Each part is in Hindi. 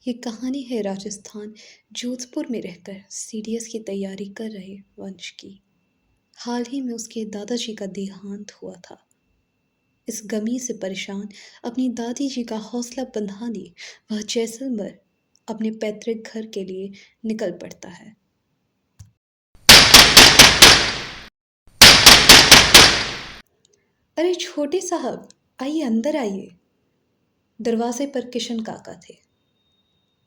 ये कहानी है राजस्थान जोधपुर में रहकर सीडीएस की तैयारी कर रहे वंश की। हाल ही में उसके दादाजी का देहांत हुआ था। इस गमी से परेशान अपनी दादी जी का हौसला बंधाने वह जैसलमेर अपने पैतृक घर के लिए निकल पड़ता है। अरे छोटे साहब, आइए अंदर आइए। दरवाजे पर किशन काका थे।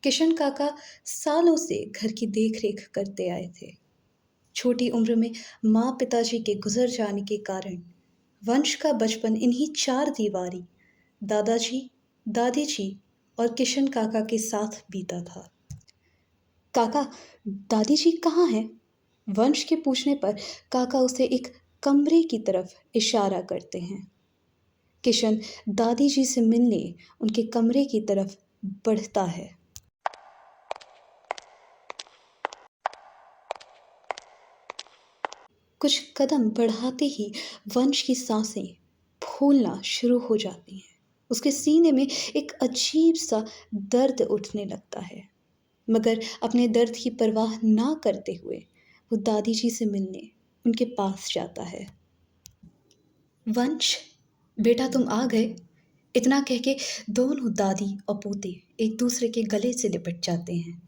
किशन काका सालों से घर की देखरेख करते आए थे। छोटी उम्र में माँ पिताजी के गुजर जाने के कारण वंश का बचपन इन्हीं चार दीवारी दादाजी, दादी जी और किशन काका के साथ बीता था। काका, दादी जी कहाँ हैं? वंश के पूछने पर काका उसे एक कमरे की तरफ इशारा करते हैं। किशन दादी जी से मिलने उनके कमरे की तरफ बढ़ता है। कुछ कदम बढ़ाते ही वंश की सांसें फूलना शुरू हो जाती हैं। उसके सीने में एक अजीब सा दर्द उठने लगता है, मगर अपने दर्द की परवाह ना करते हुए वो दादी जी से मिलने उनके पास जाता है। वंश, बेटा तुम आ गए। इतना कह के दोनों दादी और पोते एक दूसरे के गले से लिपट जाते हैं।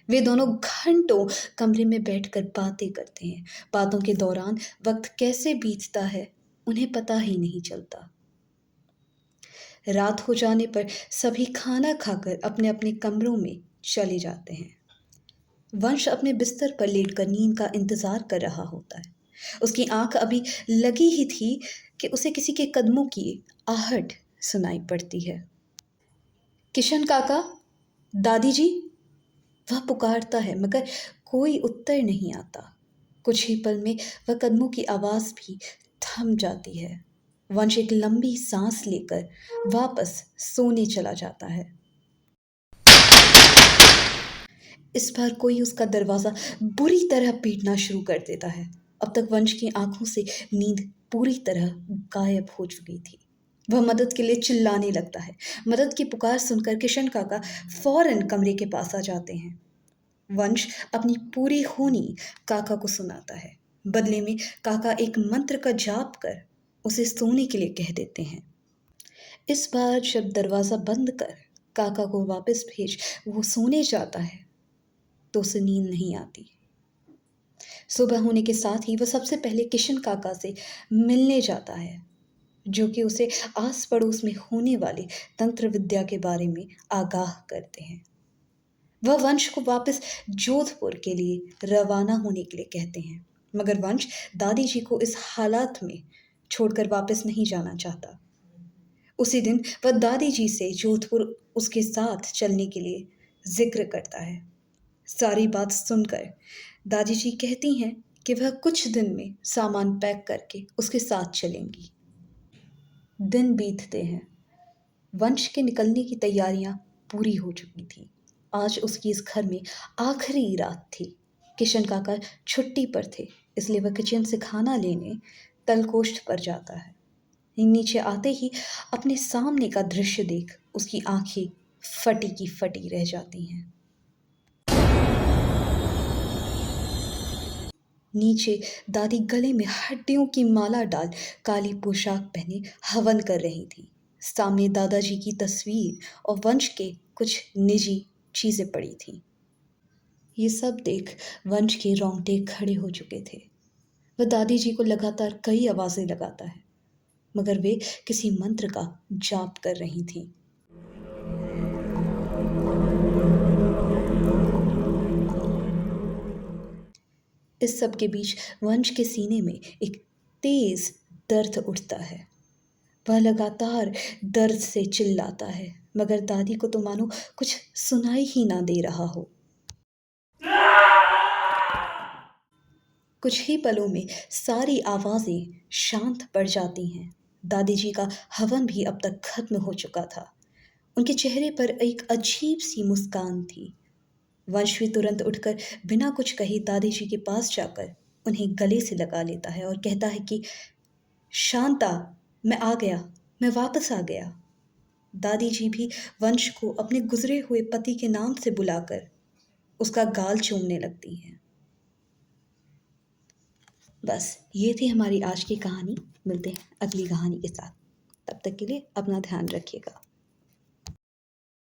वे दोनों घंटों कमरे में बैठकर बातें करते हैं। बातों के दौरान वक्त कैसे बीतता है उन्हें पता ही नहीं चलता। रात हो जाने पर सभी खाना खाकर अपने अपने कमरों में चले जाते हैं। वंश अपने बिस्तर पर लेटकर नींद का इंतजार कर रहा होता है। उसकी आंख अभी लगी ही थी कि उसे किसी के कदमों की आहट सुनाई पड़ती है। किशन काका, दादी जी, वह पुकारता है, मगर कोई उत्तर नहीं आता। कुछ ही पल में वह कदमों की आवाज भी थम जाती है। वंश एक लंबी सांस लेकर वापस सोने चला जाता है। इस बार कोई उसका दरवाजा बुरी तरह पीटना शुरू कर देता है। अब तक वंश की आंखों से नींद पूरी तरह गायब हो चुकी थी। वह मदद के लिए चिल्लाने लगता है। मदद की पुकार सुनकर किशन काका फौरन कमरे के पास आ जाते हैं। वंश अपनी पूरी होनी काका को सुनाता है। बदले में काका एक मंत्र का जाप कर उसे सोने के लिए कह देते हैं। इस बार जब दरवाजा बंद कर काका को वापस भेज वो सोने जाता है तो उसे नींद नहीं आती। सुबह होने के साथ ही वह सबसे पहले किशन काका से मिलने जाता है, जो कि उसे आस पड़ोस में होने वाले तंत्र विद्या के बारे में आगाह करते हैं। वह वंश को वापस जोधपुर के लिए रवाना होने के लिए कहते हैं, मगर वंश दादी जी को इस हालात में छोड़कर वापस नहीं जाना चाहता। उसी दिन वह दादी जी से जोधपुर उसके साथ चलने के लिए जिक्र करता है। सारी बात सुनकर दादी जी कहती हैं कि वह कुछ दिन में सामान पैक करके उसके साथ चलेंगी। दिन बीतते हैं। वंश के निकलने की तैयारियां पूरी हो चुकी थी। आज उसकी इस घर में आखिरी रात थी। किशन काका छुट्टी पर थे, इसलिए वह किचन से खाना लेने तलकोष्ठ पर जाता है। नीचे आते ही अपने सामने का दृश्य देख उसकी आंखें फटी की फटी रह जाती हैं। नीचे दादी गले में हड्डियों की माला डाल काली पोशाक पहने हवन कर रही थी। सामने दादाजी की तस्वीर और वंश के कुछ निजी चीजें पड़ी थी। ये सब देख वंश के रोंगटे खड़े हो चुके थे। वह दादी जी को लगातार कई आवाजें लगाता है, मगर वे किसी मंत्र का जाप कर रही थीं। इस सब के बीच वंश के सीने में एक तेज दर्द उठता है। वह लगातार दर्द से चिल्लाता है, मगर दादी को तो मानो कुछ सुनाई ही ना दे रहा हो। कुछ ही पलों में सारी आवाजें शांत पड़ जाती हैं। दादी जी का हवन भी अब तक खत्म हो चुका था। उनके चेहरे पर एक अजीब सी मुस्कान थी। वंश भी तुरंत उठकर बिना कुछ कहे दादी जी के पास जाकर उन्हें गले से लगा लेता है और कहता है कि शांता, मैं आ गया, मैं वापस आ गया। दादी जी भी वंश को अपने गुजरे हुए पति के नाम से बुलाकर उसका गाल चूमने लगती हैं। बस ये थी हमारी आज की कहानी। मिलते हैं अगली कहानी के साथ। तब तक के लिए अपना ध्यान रखिएगा।